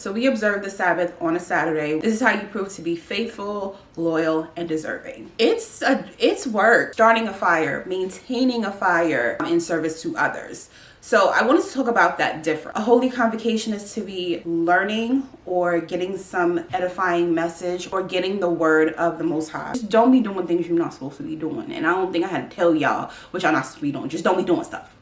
So we observe the Sabbath on a Saturday. This is how you prove to be faithful, loyal, and deserving. It's work. Starting a fire, maintaining a fire in service to others. So I wanted to talk about that different. A holy convocation is to be learning or getting some edifying message or getting the word of the Most High. Just don't be doing things you're not supposed to be doing. And I don't think I had to tell y'all what y'all not supposed to be doing. Just don't be doing stuff.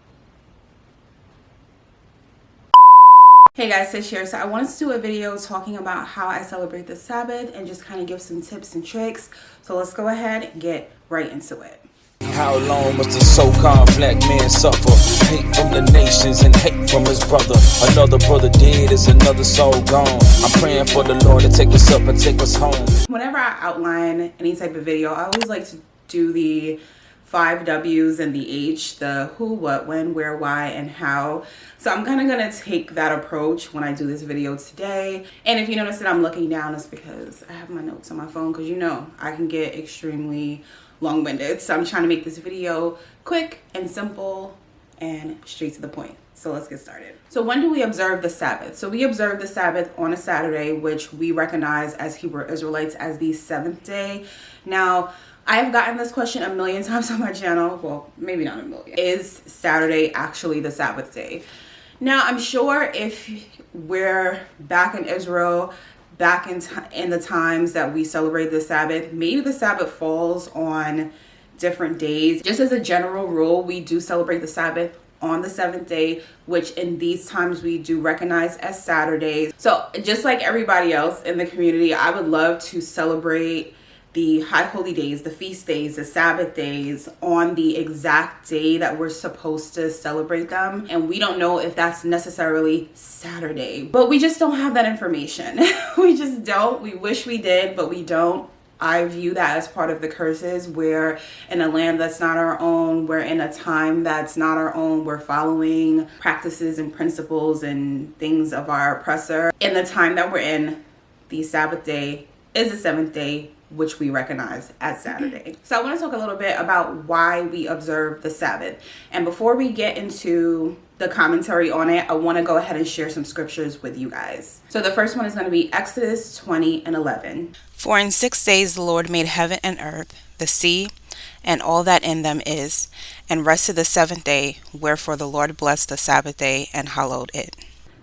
Hey guys, Sis here. So I wanted to do a video talking about how I celebrate the Sabbath and just kind of give some tips and tricks. So let's go ahead and get right into it. How long must the so-called black man suffer? Hate from the nations and hate from his brother. Another brother dead is another soul gone. I'm praying for the Lord to take us up and take us home. Whenever I outline any type of video, I always like to do the 5 W's and the H, the who, what, when, where, why, and how. So I'm kind of going to take that approach when I do this video today. And if you notice that I'm looking down, it's because I have my notes on my phone, because you know I can get extremely long-winded. So I'm trying to make this video quick and simple and straight to the point. So let's get started. So when do we observe the Sabbath? So we observe the Sabbath on a Saturday, which we recognize as Hebrew Israelites as the 7th day. Now, I have gotten this question a million times on my channel. Well, maybe not a million. Is Saturday actually the Sabbath day? Now, I'm sure if we're back in Israel, back in the times that we celebrate the Sabbath, maybe the Sabbath falls on different days. Just as a general rule, we do celebrate the Sabbath on the 7th day, which in these times we do recognize as Saturdays. So just like everybody else in the community, I would love to celebrate the high holy days, the feast days, the Sabbath days on the exact day that we're supposed to celebrate them. And we don't know if that's necessarily Saturday, but we just don't have that information. We just don't. We wish we did, but we don't. I view that as part of the curses. We're in a land that's not our own. We're in a time that's not our own. We're following practices and principles and things of our oppressor. In the time that we're in, the Sabbath day is the 7th day, which we recognize as Saturday. So I want to talk a little bit about why we observe the Sabbath. And before we get into the commentary on it, I want to go ahead and share some scriptures with you guys. So the first one is going to be Exodus 20:11. For in 6 days the Lord made heaven and earth, the sea, and all that in them is, and rested the 7th day. Wherefore the Lord blessed the Sabbath day and hallowed it.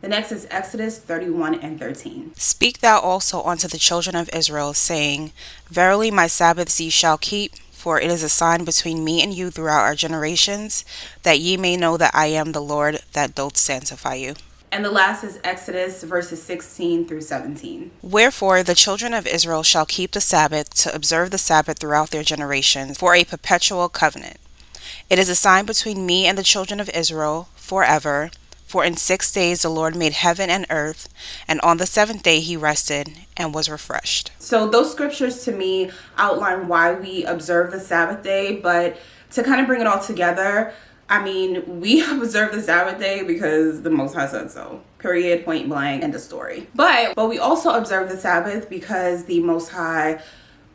The next is Exodus 31:13. Speak thou also unto the children of Israel, saying, Verily my Sabbaths ye shall keep, for it is a sign between me and you throughout our generations, that ye may know that I am the Lord that doth sanctify you. And the last is Exodus verses 16 through 17. Wherefore the children of Israel shall keep the Sabbath, to observe the Sabbath throughout their generations, for a perpetual covenant. It is a sign between me and the children of Israel forever. For in 6 days the Lord made heaven and earth, and on the 7th day he rested and was refreshed. So those scriptures to me outline why we observe the Sabbath day, but to kind of bring it all together, I mean, we observe the Sabbath day because the Most High said so. Period, point blank, end of story. But we also observe the Sabbath because the Most High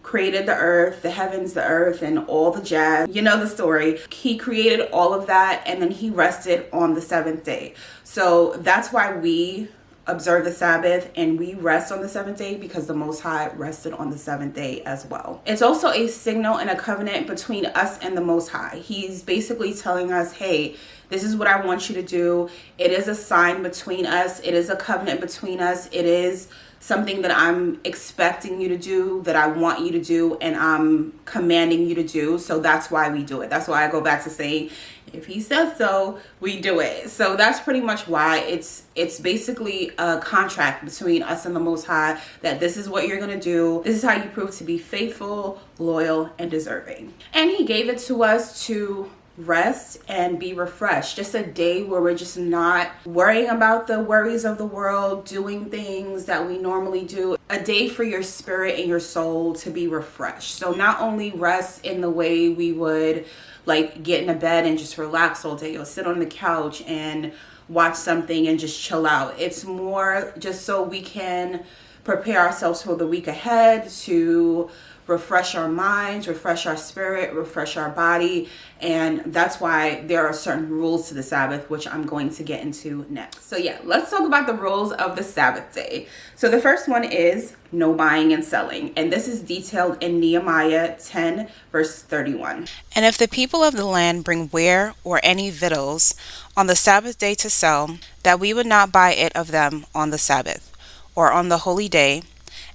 created the earth, the heavens, the earth, and all the jazz. You know the story. He created all of that, and then he rested on the 7th day. So that's why we observe the Sabbath and we rest on the 7th day, because the Most High rested on the 7th day as well. It's also a signal and a covenant between us and the Most High. He's basically telling us, hey, this is what I want you to do. It is a sign between us. It is a covenant between us. It is something that I'm expecting you to do, that I want you to do, and I'm commanding you to do. So that's why we do it. That's why I go back to saying, if he says so, we do it. So that's pretty much why it's basically a contract between us and the Most High, that this is what you're going to do. This is how you prove to be faithful, loyal, and deserving. And he gave it to us to rest and be refreshed. Just a day where we're just not worrying about the worries of the world, doing things that we normally do. A day for your spirit and your soul to be refreshed. So not only rest in the way we would like get in a bed and just relax all day, or sit on the couch and watch something and just chill out. It's more just so we can prepare ourselves for the week ahead, to refresh our minds, refresh our spirit, refresh our body. And that's why there are certain rules to the Sabbath, which I'm going to get into next. So yeah, let's talk about the rules of the Sabbath day. So the first one is no buying and selling. And this is detailed in Nehemiah 10, verse 31. And if the people of the land bring ware or any victuals on the Sabbath day to sell, that we would not buy it of them on the Sabbath, or on the holy day,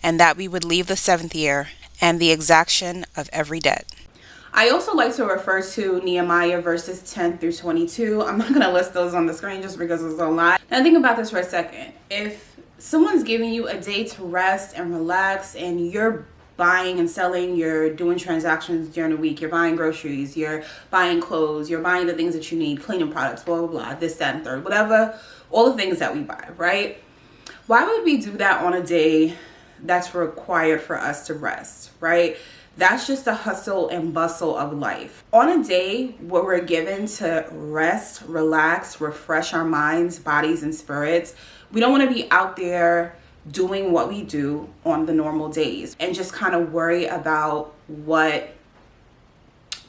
and that we would leave the 7th year, and the exaction of every debt. I also like to refer to Nehemiah verses 10 through 22. I'm not going to list those on the screen just because it's a lot. Now think about this for a second. If someone's giving you a day to rest and relax, and you're buying and selling, you're doing transactions during the week, you're buying groceries, you're buying clothes, you're buying the things that you need, cleaning products, blah, blah, blah, this, that, and third, whatever, all the things that we buy, right? Why would we do that on a day that's required for us to rest, right? That's just the hustle and bustle of life. On a day where we're given to rest, relax, refresh our minds, bodies, and spirits, we don't want to be out there doing what we do on the normal days and just kind of worry about what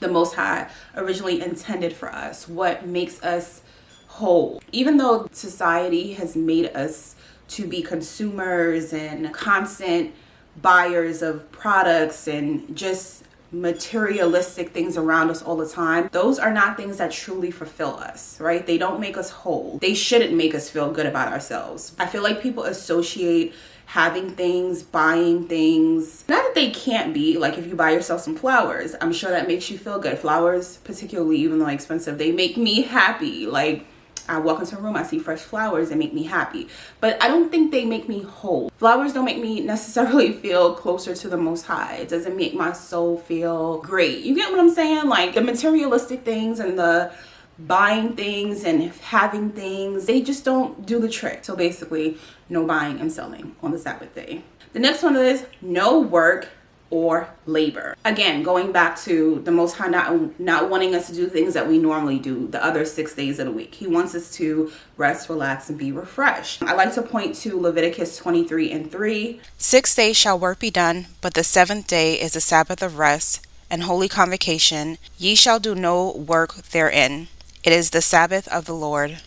the Most High originally intended for us, what makes us whole. Even though society has made us to be consumers and constant buyers of products and just materialistic things around us all the time, those are not things that truly fulfill us, right? They don't make us whole. They shouldn't make us feel good about ourselves. I feel like people associate having things, buying things, not that they can't be, like if you buy yourself some flowers, I'm sure that makes you feel good. Flowers, particularly, even though expensive, they make me happy. Like, I walk into a room, I see fresh flowers, they make me happy. But I don't think they make me whole. Flowers don't make me necessarily feel closer to the Most High. It doesn't make my soul feel great. You get what I'm saying? Like, the materialistic things and the buying things and having things, they just don't do the trick. So basically, no buying and selling on the Sabbath day. The next one is no work or labor. Again, going back to the Most High not wanting us to do things that we normally do the other 6 days of the week. He wants us to rest, relax, and be refreshed. I like to point to Leviticus 23 and 3. 6 days shall work be done, but the 7th day is a Sabbath of rest and holy convocation. Ye shall do no work therein. It is the Sabbath of the Lord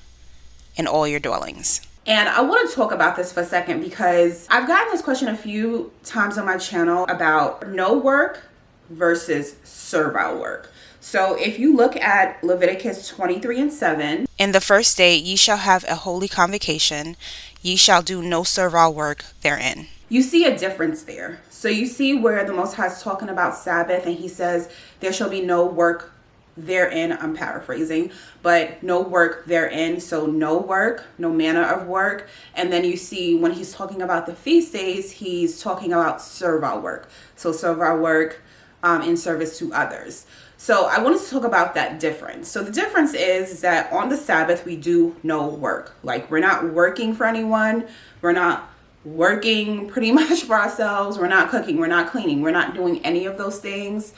in all your dwellings. And I want to talk about this for a second because I've gotten this question a few times on my channel about no work versus servile work. So if you look at Leviticus 23 and 7. In the 1st day ye shall have a holy convocation. Ye shall do no servile work therein. You see a difference there. So you see where the Most High is talking about Sabbath and he says there shall be no work therein. I'm paraphrasing, but no work therein. So no work, no manner of work. And then you see when he's talking about the feast days, he's talking about servile work. So servile work in service to others. So I wanted to talk about that difference. So the difference is that on the Sabbath, we do no work. Like, we're not working for anyone. We're not working pretty much for ourselves. We're not cooking. We're not cleaning. We're not doing any of those things.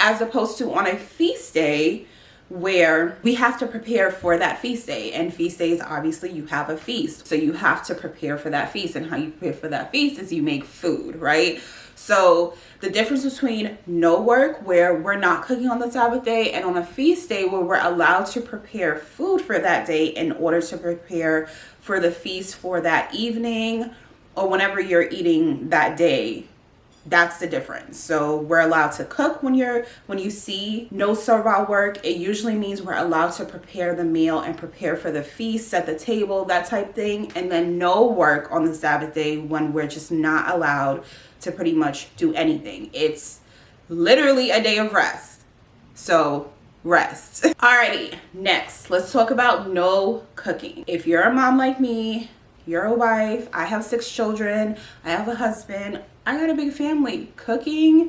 As opposed to on a feast day where we have to prepare for that feast day. And feast days, obviously, you have a feast. So you have to prepare for that feast. And how you prepare for that feast is you make food, right? So the difference between no work, where we're not cooking on the Sabbath day, and on a feast day where we're allowed to prepare food for that day in order to prepare for the feast for that evening or whenever you're eating that day. That's the difference. So we're allowed to cook when you see no servile work. It usually means we're allowed to prepare the meal and prepare for the feast, set the table, that type thing. And then no work on the Sabbath day when we're just not allowed to pretty much do anything. It's literally a day of rest. So rest. Alrighty, next, let's talk about no cooking. If you're a mom like me, you're a wife, I have 6 children, I have a husband, I got a big family. Cooking,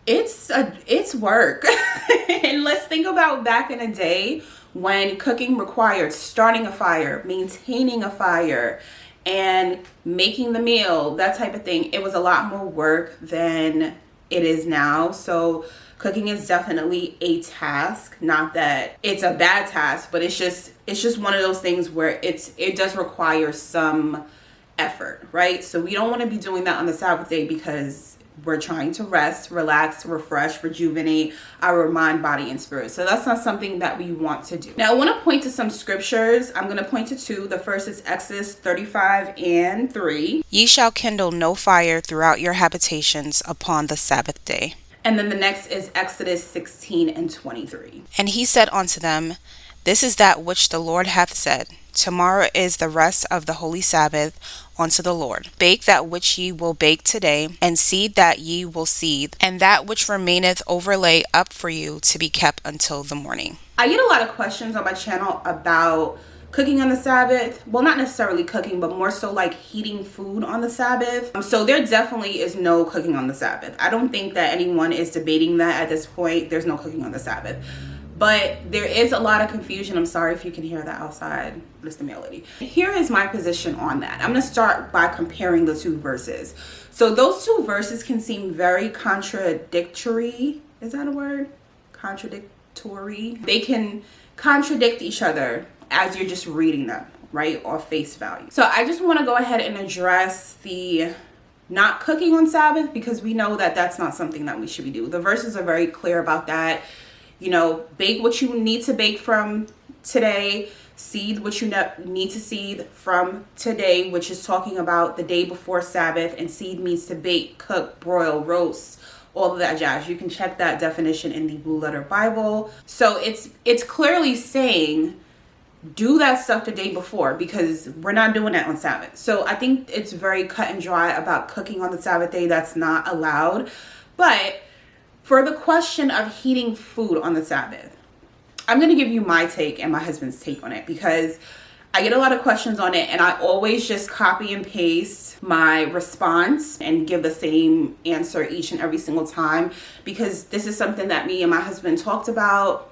it's work. And let's think about back in the day when cooking required starting a fire, maintaining a fire, and making the meal, that type of thing. It was a lot more work than it is now. So cooking is definitely a task. Not that it's a bad task, but it's just one of those things where it does require some effort, right? So we don't want to be doing that on the Sabbath day because we're trying to rest, relax, refresh, rejuvenate our mind, body, and spirit. So that's not something that we want to do. Now, I want to point to some scriptures. I'm going to point to two. The first is Exodus 35:3. Ye shall kindle no fire throughout your habitations upon the Sabbath day. And then the next is Exodus 16:23. And he said unto them, This is that which the Lord hath said. Tomorrow is the rest of the holy Sabbath unto the Lord. Bake that which ye will bake today, and seethe that ye will seethe, and that which remaineth overlay up for you to be kept until the morning. I get a lot of questions on my channel about cooking on the Sabbath. Well, not necessarily cooking, but more so like heating food on the Sabbath. So there definitely is no cooking on the Sabbath. I don't think that anyone is debating that at this point. There's no cooking on the Sabbath. But there is a lot of confusion. I'm sorry if you can hear that outside. It's the melody. Here is my position on that. I'm going to start by comparing the two verses. So those two verses can seem very contradictory. Is that a word? Contradictory. They can contradict each other as you're just reading them, right? Off face value. So I just want to go ahead and address the not cooking on Sabbath, because we know that that's not something that we should be doing. The verses are very clear about that. You know, bake what you need to bake from today, seethe what you need to seethe from today, which is talking about the day before Sabbath, and seethe means to bake, cook, broil, roast, all of that jazz. You can check that definition in the Blue Letter Bible. So it's clearly saying do that stuff the day before, because we're not doing that on Sabbath. So I think it's very cut and dry about cooking on the Sabbath day. That's not allowed. But for the question of heating food on the Sabbath, I'm going to give you my take and my husband's take on it, because I get a lot of questions on it, and I always just copy and paste my response and give the same answer each and every single time, because this is something that me and my husband talked about.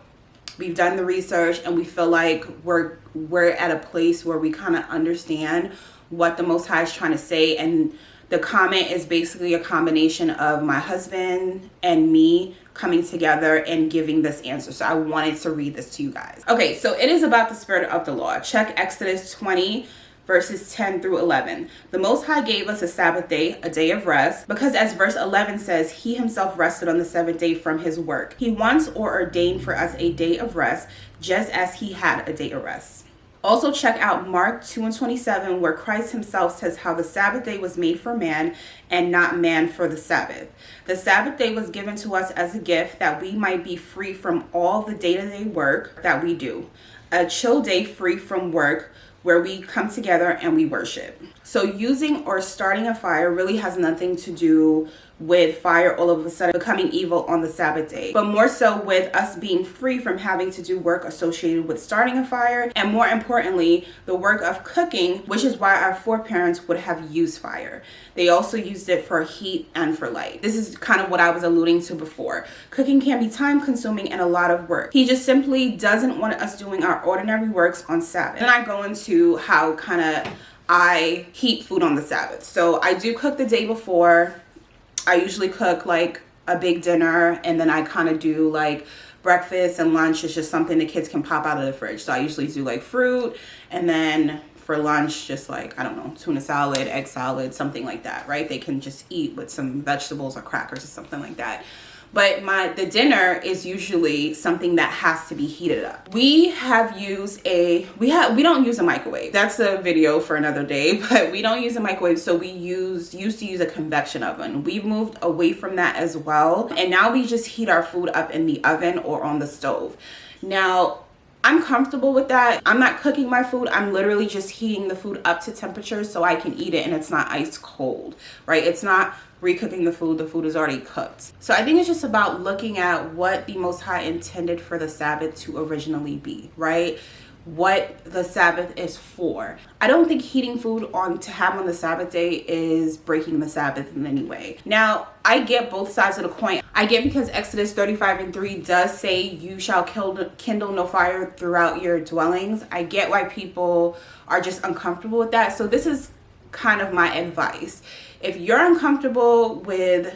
We've done the research, and we feel like we're at a place where we kind of understand what the Most High is trying to say. And the comment is basically a combination of my husband and me coming together and giving this answer. So I wanted to read this to you guys. Okay, so it is about the spirit of the law. Check Exodus 20, verses 10 through 11. The Most High gave us a Sabbath day, a day of rest, because as verse 11 says, he himself rested on the seventh day from his work. He once ordained for us a day of rest, just as he had a day of rest. Also check out Mark 2:27, where Christ himself says how the Sabbath day was made for man and not man for the Sabbath. The Sabbath day was given to us as a gift that we might be free from all the day-to-day work that we do. A chill day free from work where we come together and we worship. So using or starting a fire really has nothing to do with fire all of a sudden becoming evil on the Sabbath day, but more so with us being free from having to do work associated with starting a fire, and more importantly, the work of cooking, which is why our foreparents would have used fire. They also used it for heat and for light. This is kind of what I was alluding to before. Cooking can be time consuming and a lot of work. He just simply doesn't want us doing our ordinary works on Sabbath. Then I go into how kind of I heat food on the Sabbath. So I do cook the day before. I usually cook like a big dinner, and then I kind of do like breakfast and lunch. It's just something the kids can pop out of the fridge. So I usually do like fruit, and then for lunch, just like, I don't know, tuna salad, egg salad, something like that, right? They can just eat with some vegetables or crackers or something like that. But the dinner is usually something that has to be heated up. We don't use a microwave. That's a video for another day, but we don't use a microwave. So we used to use a convection oven. We've moved away from that as well. And now we just heat our food up in the oven or on the stove. Now, I'm comfortable with that. I'm not cooking my food. I'm literally just heating the food up to temperature so I can eat it and it's not ice cold, right? It's not recooking the food. The food is already cooked. So I think it's just about looking at what the Most High intended for the Sabbath to originally be, right? What the Sabbath is for. I don't think heating food to have on the Sabbath day is breaking the Sabbath in any way. Now, I get both sides of the coin. I get because Exodus 35:3 does say you shall kindle no fire throughout your dwellings. I get why people are just uncomfortable with that. So this is kind of my advice. If you're uncomfortable with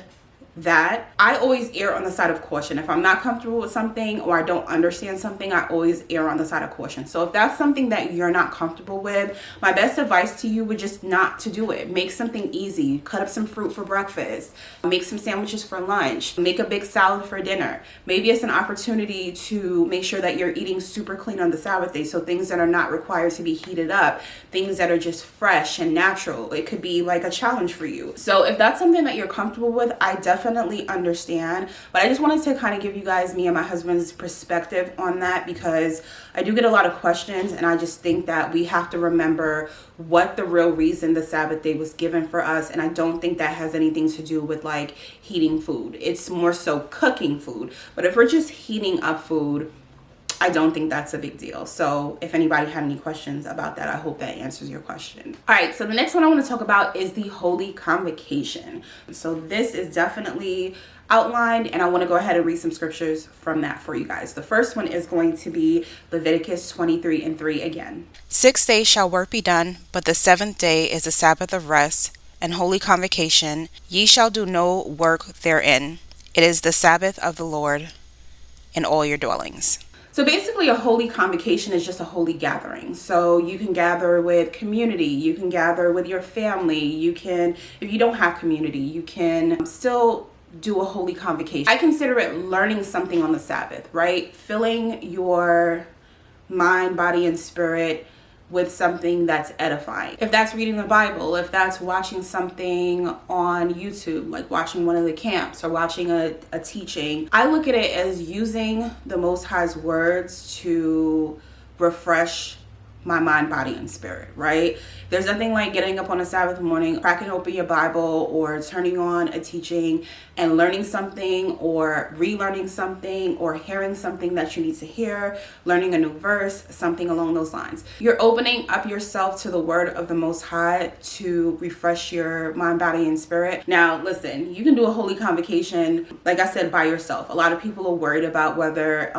that, I always err on the side of caution. If I'm not comfortable with something or I don't understand something, I always err on the side of caution. So if that's something that you're not comfortable with, my best advice to you would just not to do it. Make something easy. Cut up some fruit for breakfast. Make some sandwiches for lunch. Make a big salad for dinner. Maybe it's an opportunity to make sure that you're eating super clean on the Sabbath day. So things that are not required to be heated up, things that are just fresh and natural. It could be like a challenge for you. So if that's something that you're comfortable with, I definitely understand. But I just wanted to kind of give you guys me and my husband's perspective on that, because I do get a lot of questions, and I just think that we have to remember what the real reason the Sabbath day was given for us. And I don't think that has anything to do with like heating food. It's more so cooking food. But if we're just heating up food, I don't think that's a big deal. So if anybody had any questions about that, I hope that answers your question. All right, so the next one I want to talk about is the Holy Convocation. So this is definitely outlined, and I want to go ahead and read some scriptures from that for you guys. The first one is going to be Leviticus 23:3 again. 6 days shall work be done, but the seventh day is a Sabbath of rest and holy convocation. Ye shall do no work therein. It is the Sabbath of the Lord in all your dwellings. So basically a holy convocation is just a holy gathering. So you can gather with community, you can gather with your family, you can, if you don't have community, you can still do a holy convocation. I consider it learning something on the Sabbath, right? Filling your mind, body, and spirit with something that's edifying. If that's reading the Bible, if that's watching something on YouTube, like watching one of the camps or watching a teaching, I look at it as using the Most High's words to refresh my mind, body, and spirit, right? There's nothing like getting up on a Sabbath morning, cracking open your Bible or turning on a teaching and learning something or relearning something or hearing something that you need to hear, learning a new verse, something along those lines. You're opening up yourself to the word of the Most High to refresh your mind, body, and spirit. Now, listen, you can do a holy convocation, like I said, by yourself. A lot of people are worried about whether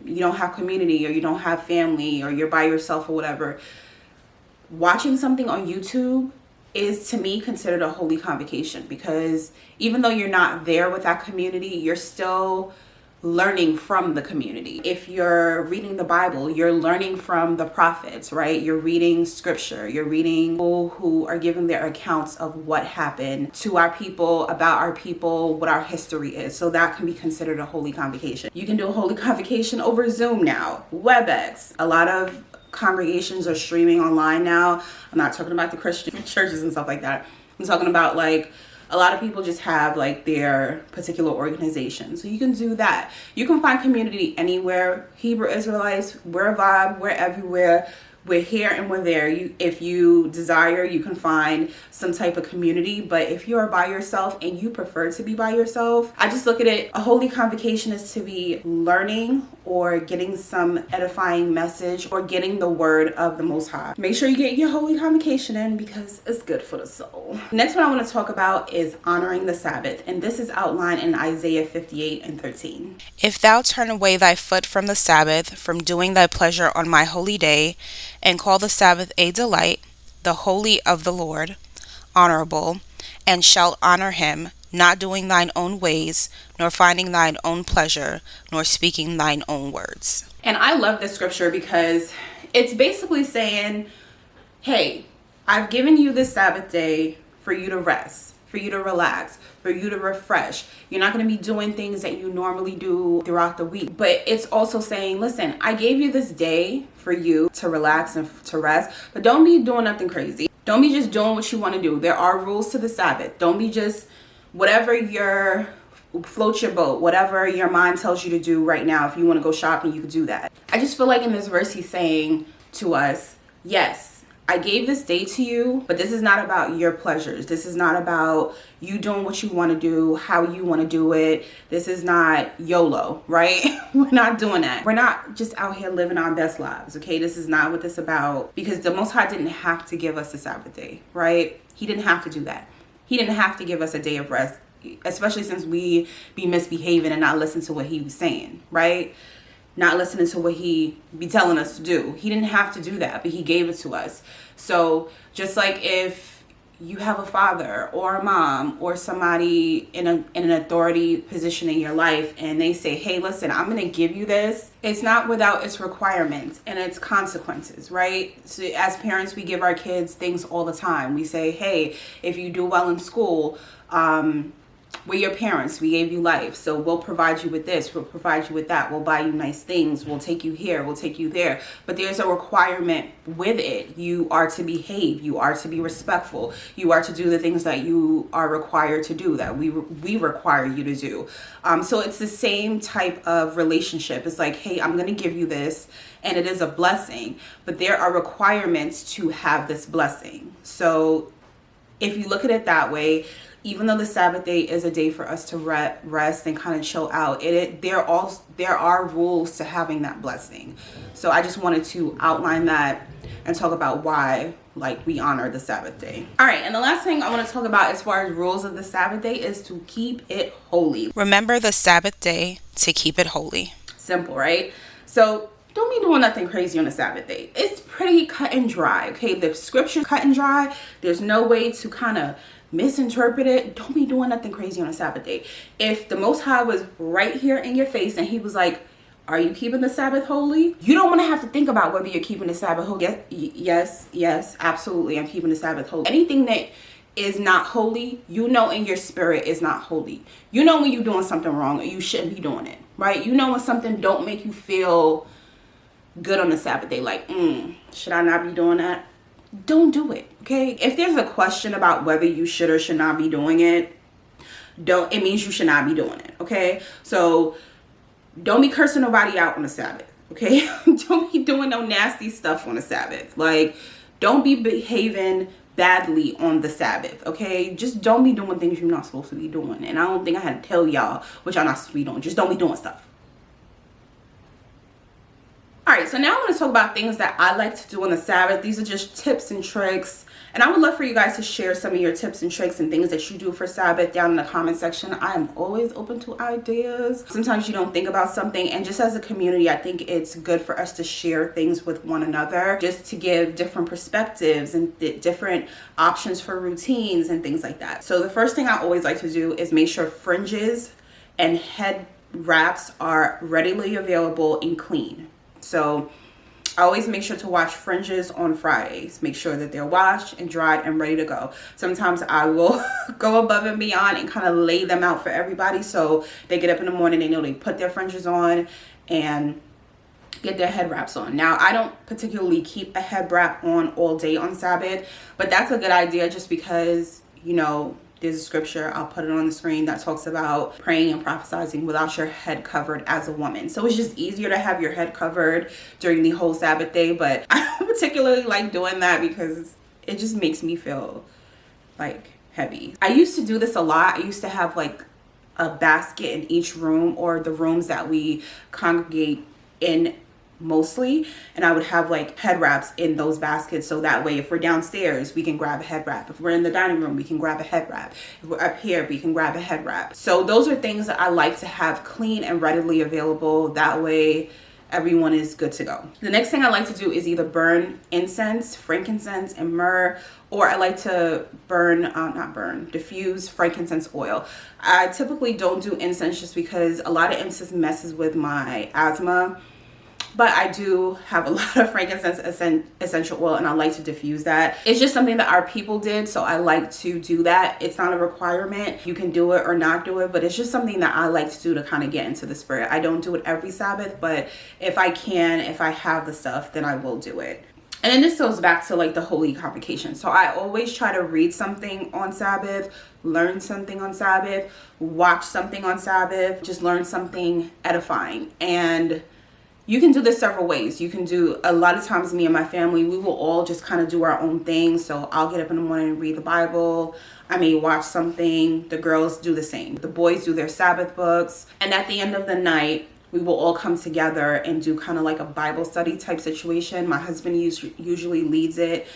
you don't have community or you don't have family or you're by yourself or whatever. Watching something on YouTube is, to me, considered a holy convocation, because even though you're not there with that community, you're still learning from the community. If you're reading the Bible, you're learning from the prophets, right? You're reading scripture, you're reading people who are giving their accounts of what happened to our people, about our people, what our history is. So that can be considered a holy convocation. You can do a holy convocation over Zoom now, WebEx. A lot of congregations are streaming online now. I'm not talking about the Christian churches and stuff like that. I'm talking about like a lot of people just have like their particular organization. So you can do that. You can find community anywhere. Hebrew Israelites, we're a vibe, we're everywhere. We're here and we're there. If you desire, you can find some type of community. But if you are by yourself and you prefer to be by yourself, I just look at it, a holy convocation is to be learning or getting some edifying message or getting the word of the Most High. Make sure you get your holy convocation in, because it's good for the soul. Next one I want to talk about is honoring the Sabbath. And this is outlined in Isaiah 58:13. If thou turn away thy foot from the Sabbath, from doing thy pleasure on my holy day, and call the Sabbath a delight, the holy of the Lord, honorable, and shalt honor him, not doing thine own ways, nor finding thine own pleasure, nor speaking thine own words. And I love this scripture because it's basically saying, hey, I've given you this Sabbath day for you to rest, for you to relax, for you to refresh. You're not going to be doing things that you normally do throughout the week. But it's also saying, listen, I gave you this day for you to relax and to rest, but don't be doing nothing crazy. Don't be just doing what you want to do. There are rules to the Sabbath. Don't be just whatever float your boat, whatever your mind tells you to do right now. If you want to go shopping, you can do that. I just feel like in this verse he's saying to us, yes, I gave this day to you, but this is not about your pleasures. This is not about you doing what you want to do, how you want to do it. This is not YOLO, right? We're not doing that. We're not just out here living our best lives, okay? This is not what this is about, because the Most High didn't have to give us a Sabbath day, right? He didn't have to do that. He didn't have to give us a day of rest, especially since we be misbehaving and not listen to what he was saying, right? Not listening to what he be telling us to do. He didn't have to do that, but he gave it to us. So just like if you have a father or a mom or somebody in an authority position in your life, and they say, hey, listen, I'm going to give you this. It's not without its requirements and its consequences, right? So as parents, we give our kids things all the time. We say, hey, if you do well in school, we're your parents. We gave you life. So we'll provide you with this. We'll provide you with that. We'll buy you nice things. We'll take you here. We'll take you there. But there's a requirement with it. You are to behave. You are to be respectful. You are to do the things that you are required to do, that we require you to do. So it's the same type of relationship. It's like, hey, I'm going to give you this, and it is a blessing. But there are requirements to have this blessing. So if you look at it that way, even though the Sabbath day is a day for us to rest and kind of chill out, there are rules to having that blessing. So I just wanted to outline that and talk about why, like, we honor the Sabbath day. All right, and the last thing I want to talk about as far as rules of the Sabbath day is to keep it holy. Remember the Sabbath day to keep it holy. Simple, right? So don't be doing nothing crazy on the Sabbath day. It's pretty cut and dry, okay? The scripture cut and dry. There's no way to kind of misinterpret it. Don't be doing nothing crazy on a Sabbath day. If the Most High was right here in your face and he was like, are you keeping the Sabbath holy? You don't want to have to think about whether you're keeping the Sabbath holy. Yes, absolutely. I'm keeping the Sabbath holy. Anything that is not holy, you know in your spirit is not holy. You know when you're doing something wrong or you shouldn't be doing it, right? You know when something don't make you feel good on the Sabbath day, like, should I not be doing that? Don't do it, okay? If there's a question about whether you should or should not be doing it, it means you should not be doing it, okay? So don't be cursing nobody out on the Sabbath, okay? Don't be doing no nasty stuff on the Sabbath. Like, don't be behaving badly on the Sabbath, okay? Just don't be doing things you're not supposed to be doing. And I don't think I had to tell y'all what y'all not supposed to be doing. Just don't be doing stuff. All right, so now I want to talk about things that I like to do on the Sabbath. These are just tips and tricks. And I would love for you guys to share some of your tips and tricks and things that you do for Sabbath down in the comment section. I am always open to ideas. Sometimes you don't think about something. And just as a community, I think it's good for us to share things with one another, just to give different perspectives and different options for routines and things like that. So the first thing I always like to do is make sure fringes and head wraps are readily available and clean. So I always make sure to wash fringes on Fridays. Make sure that they're washed and dried and ready to go. Sometimes I will go above and beyond and kind of lay them out for everybody, so they get up in the morning, they know they put their fringes on and get their head wraps on. Now, I don't particularly keep a head wrap on all day on Sabbath, but that's a good idea just because, you know, there's a scripture, I'll put it on the screen, that talks about praying and prophesying without your head covered as a woman. So it's just easier to have your head covered during the whole Sabbath day. But I don't particularly like doing that because it just makes me feel like heavy. I used to do this a lot. I used to have like a basket in each room, or the rooms that we congregate in mostly, and I would have like head wraps in those baskets, so that way if we're downstairs we can grab a head wrap, if we're in the dining room we can grab a head wrap, if we're up here we can grab a head wrap. So those are things that I like to have clean and readily available, that way everyone is good to go. The next thing I like to do is either burn incense, frankincense, and myrrh, or I like to diffuse frankincense oil. I typically don't do incense just because a lot of incense messes with my asthma. But I do have a lot of frankincense essential oil, and I like to diffuse that. It's just something that our people did, so I like to do that. It's not a requirement. You can do it or not do it, but it's just something that I like to do to kind of get into the spirit. I don't do it every Sabbath, but if I can, if I have the stuff, then I will do it. And then this goes back to like the holy convocation. So I always try to read something on Sabbath, learn something on Sabbath, watch something on Sabbath, just learn something edifying. And you can do this several ways. You can do, a lot of times me and my family, we will all just kind of do our own thing. So I'll get up in the morning and read the Bible. I may watch something. The girls do the same. The boys do their Sabbath books. And at the end of the night, we will all come together and do kind of like a Bible study type situation. My husband usually leads it.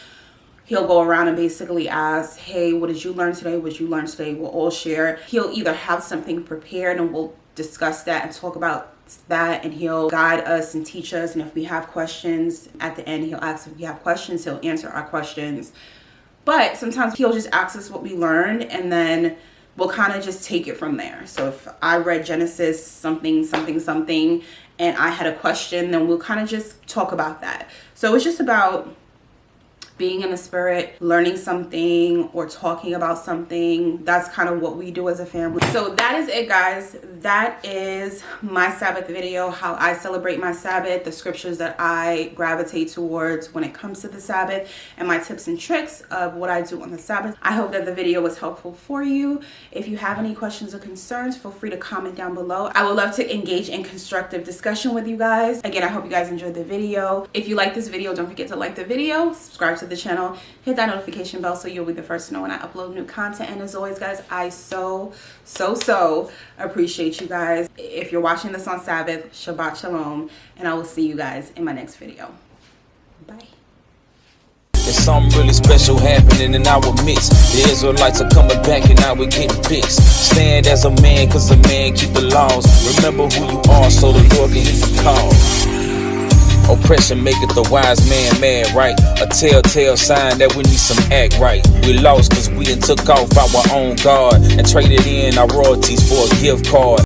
He'll go around and basically ask, hey, what did you learn today? What did you learn today? We'll all share. He'll either have something prepared and we'll discuss that and talk about that, and he'll guide us and teach us. And if we have questions at the end, he'll ask if we have questions, he'll answer our questions. But sometimes he'll just ask us what we learned, and then we'll kind of just take it from there. So if I read Genesis something, and I had a question, then we'll kind of just talk about that. So it's just about being in the spirit, learning something or talking about something. That's kind of what we do as a family. So that is it, guys. That is my Sabbath video, how I celebrate my Sabbath, the scriptures that I gravitate towards when it comes to the Sabbath, and my tips and tricks of what I do on the Sabbath. I hope that the video was helpful for you. If you have any questions or concerns, feel free to comment down below. I would love to engage in constructive discussion with you guys. Again, I hope you guys enjoyed the video. If you like this video, don't forget to like the video, subscribe to the channel, hit that notification bell so you'll be the first to know when I upload new content. And as always, guys, I so appreciate you guys. If you're watching this on Sabbath, Shabbat Shalom, and I will see you guys in my next video. Bye. There's something really special happening in our midst. The Israelites are coming back and now we're getting fixed. Stand as a man, cause a man keep the laws. Remember who you are so the Lord can hear you call. Oppression maketh the wise man mad, right? A telltale sign that we need some act right. We lost cause we done took off our own guard and traded in our royalties for a gift card.